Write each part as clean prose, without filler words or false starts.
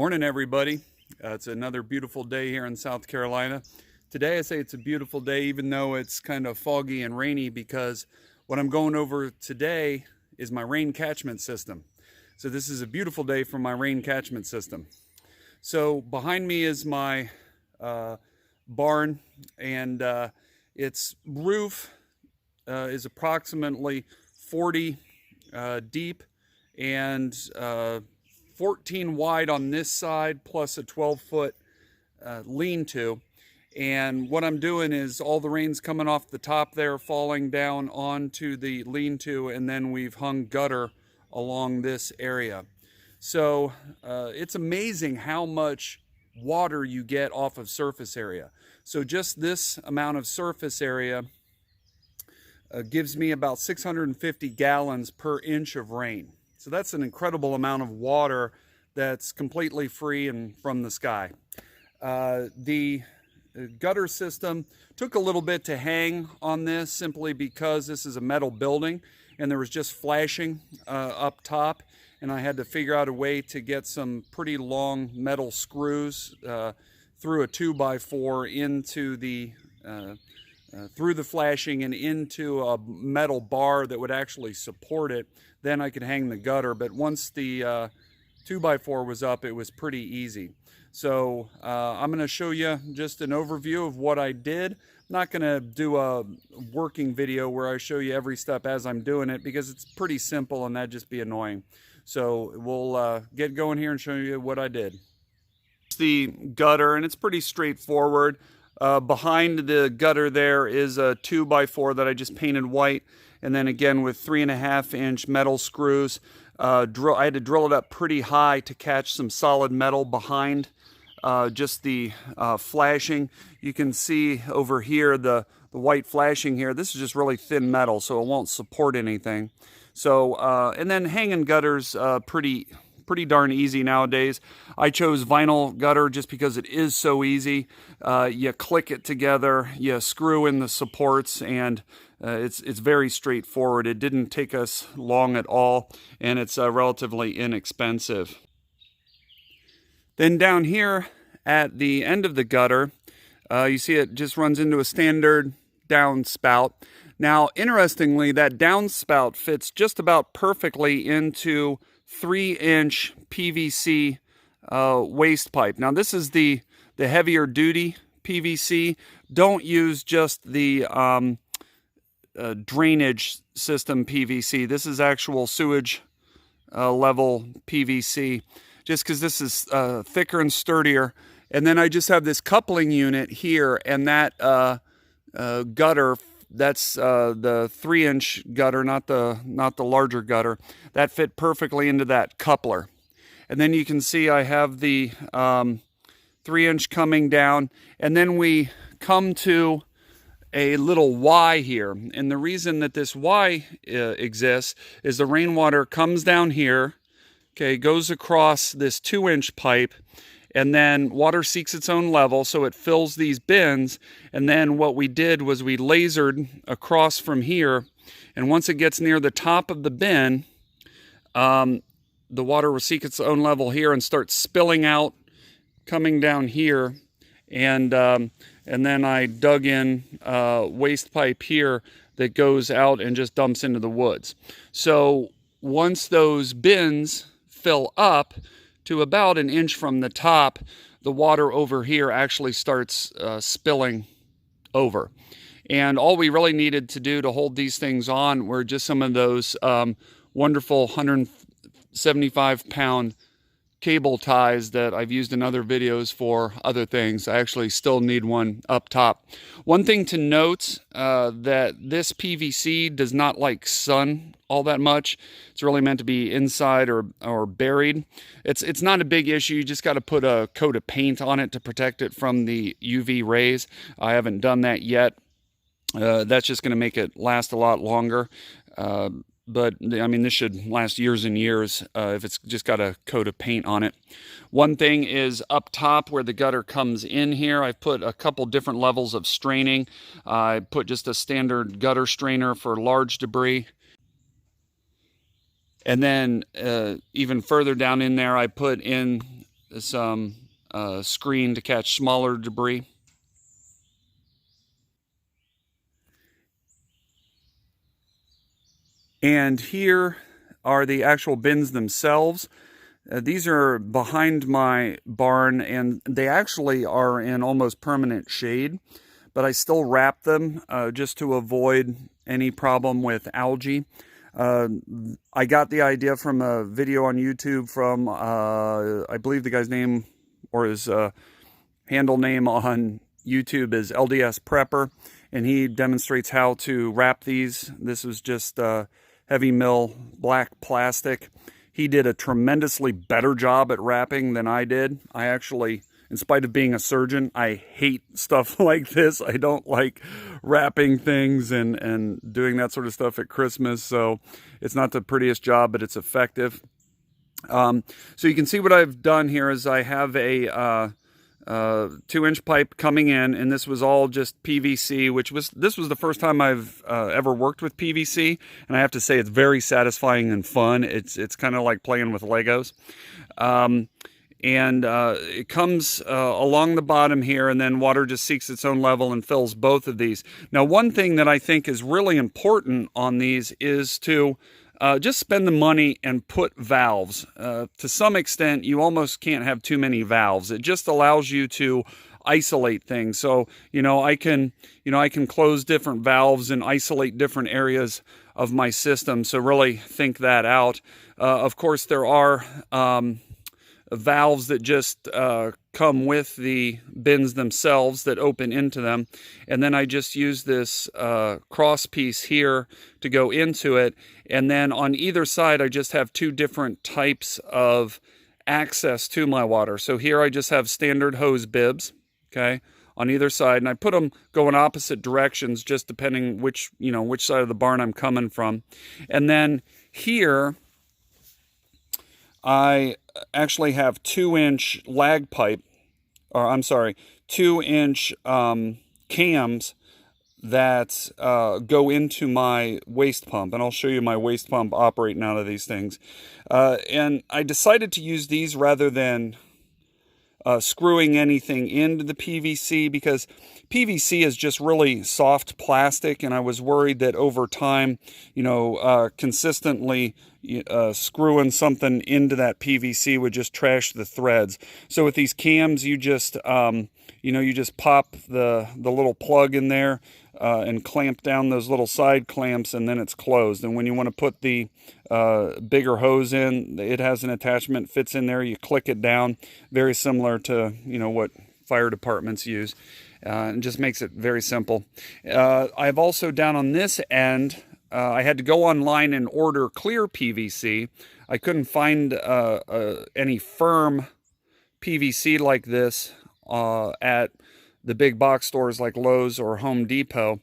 Morning, everybody. It's another beautiful day here in South Carolina. Today I say it's a beautiful day even though it's kind of foggy and rainy, because what I'm going over today is my rain catchment system. So this is a beautiful day for my rain catchment system. So behind me is my barn, and its roof is approximately 40 deep and 14 wide on this side, plus a 12-foot lean-to. And what I'm doing is all the rain's coming off the top there, falling down onto the lean-to, and then we've hung gutter along this area. So it's amazing how much water you get off of surface area. So just this amount of surface area gives me about 650 gallons per inch of rain. So that's an incredible amount of water that's completely free and from the sky. The gutter system took a little bit to hang on this, simply because this is a metal building and there was just flashing up top, and I had to figure out a way to get some pretty long metal screws through a 2x4 into the through the flashing and into a metal bar that would actually support it. Then I could hang the gutter. But once the 2x4 was up, it was pretty easy. So I'm going to show you just an overview of what I did. I'm not going to do a working video where I show you every step as I'm doing it, because it's pretty simple and that'd just be annoying. So we'll get going here and show you what I did. It's the gutter, and it's pretty straightforward. Behind the gutter there is a 2x4 that I just painted white, and then again with 3.5-inch metal screws. I had to drill it up pretty high to catch some solid metal behind just the flashing. You can see over here the white flashing here. This is just really thin metal, so it won't support anything. So and then hanging gutters pretty darn easy nowadays. I chose vinyl gutter just because it is so easy. You click it together, you screw in the supports, and it's very straightforward. It didn't take us long at all, and it's relatively inexpensive. Then down here at the end of the gutter, you see it just runs into a standard downspout. Now, interestingly, that downspout fits just about perfectly into 3-inch PVC waste pipe. Now, this is the heavier duty PVC. Don't use just the drainage system PVC. This is actual sewage level PVC, just because this is thicker and sturdier. And then I just have this coupling unit here, and that gutter, that's the 3-inch gutter, not the larger gutter, that fit perfectly into that coupler. And then you can see I have the 3-inch coming down, and then we come to a little Y here. And the reason that this Y exists is the rainwater comes down here, okay, goes across this 2-inch pipe, and then water seeks its own level, so it fills these bins. And then what we did was we lasered across from here, and once it gets near the top of the bin, the water will seek its own level here and start spilling out, coming down here. And then I dug in waste pipe here that goes out and just dumps into the woods. So once those bins fill up to about 1 inch from the top, the water over here actually starts spilling over. And all we really needed to do to hold these things on were just some of those wonderful 175-pound cable ties that I've used in other videos for other things. I actually still need one up top. One thing to note, that this PVC does not like sun all that much. It's really meant to be inside or buried. It's not a big issue. You just got to put a coat of paint on it to protect it from the UV rays. I haven't done that yet. That's just going to make it last a lot longer. But I mean, this should last years and years if it's just got a coat of paint on it. One thing is up top where the gutter comes in here, I've put a couple different levels of straining. I put just a standard gutter strainer for large debris. And then even further down in there, I put in some screen to catch smaller debris. And here are the actual bins themselves. These are behind my barn, and they actually are in almost permanent shade, but I still wrap them just to avoid any problem with algae. I got the idea from a video on YouTube from, I believe the guy's name, or his handle name on YouTube is LDS Prepper, and he demonstrates how to wrap these. This was just heavy mill black plastic. He did a tremendously better job at wrapping than I did. I actually, in spite of being a surgeon, I hate stuff like this. I don't like wrapping things and doing that sort of stuff at Christmas. So it's not the prettiest job, but it's effective. So you can see what I've done here is I have a 2-inch pipe coming in, and this was all just PVC, this was the first time I've ever worked with PVC, and I have to say it's very satisfying and fun. It's kind of like playing with Legos. It comes along the bottom here, and then water just seeks its own level and fills both of these. Now, one thing that I think is really important on these is to just spend the money and put valves. To some extent, you almost can't have too many valves. It just allows you to isolate things. So, I can close different valves and isolate different areas of my system. So really think that out. Of course, there are valves that just come with the bins themselves that open into them, and then I just use this cross piece here to go into it, and then on either side I just have 2 different types of access to my water. So here I just have standard hose bibs, okay, on either side, and I put them going opposite directions just depending which side of the barn I'm coming from. And then here I actually have 2-inch lag pipe, or I'm sorry, 2-inch cams that go into my waste pump, and I'll show you my waste pump operating out of these things. And I decided to use these rather than screwing anything into the PVC, because PVC is just really soft plastic, and I was worried that over time, consistently screwing something into that PVC would just trash the threads. So with these cams, you just you just pop the little plug in there and clamp down those little side clamps, and then it's closed. And when you want to put the bigger hose in, it has an attachment, fits in there, you click it down, very similar to what fire departments use, and just makes it very simple. I've also, down on this end, I had to go online and order clear PVC. I couldn't find any firm PVC like this at the big box stores like Lowe's or Home Depot.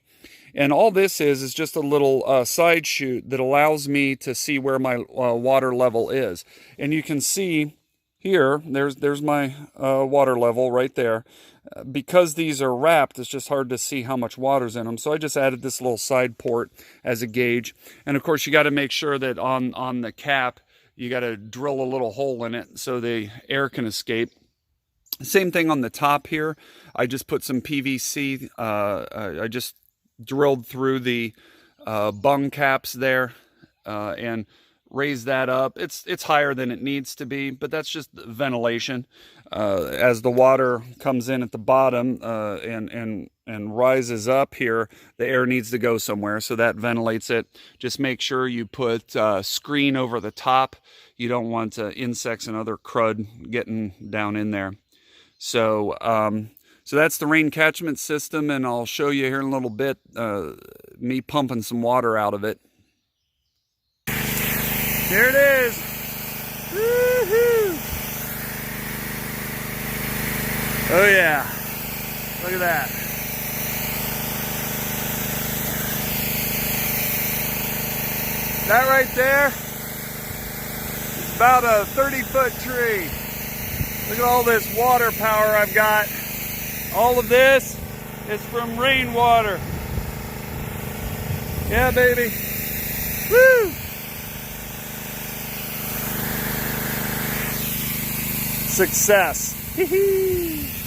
And all this is just a little side chute that allows me to see where my water level is. And you can see here, there's my water level right there. Because these are wrapped, it's just hard to see how much water's in them. So I just added this little side port as a gauge. And of course, you got to make sure that on the cap, you got to drill a little hole in it so the air can escape. Same thing on the top here. I just put some PVC. I just drilled through the bung caps there and raised that up. It's higher than it needs to be, but that's just ventilation. As the water comes in at the bottom and rises up here, the air needs to go somewhere, so that ventilates it. Just make sure you put screen over the top. You don't want insects and other crud getting down in there. So so that's the rain catchment system, and I'll show you here in a little bit me pumping some water out of it. Here it is. Woo-hoo. Oh yeah, look at that. That right there is about a 30-foot tree. Look at all this water power I've got. All of this is from rainwater. Yeah, baby. Woo! Success. Hee hee.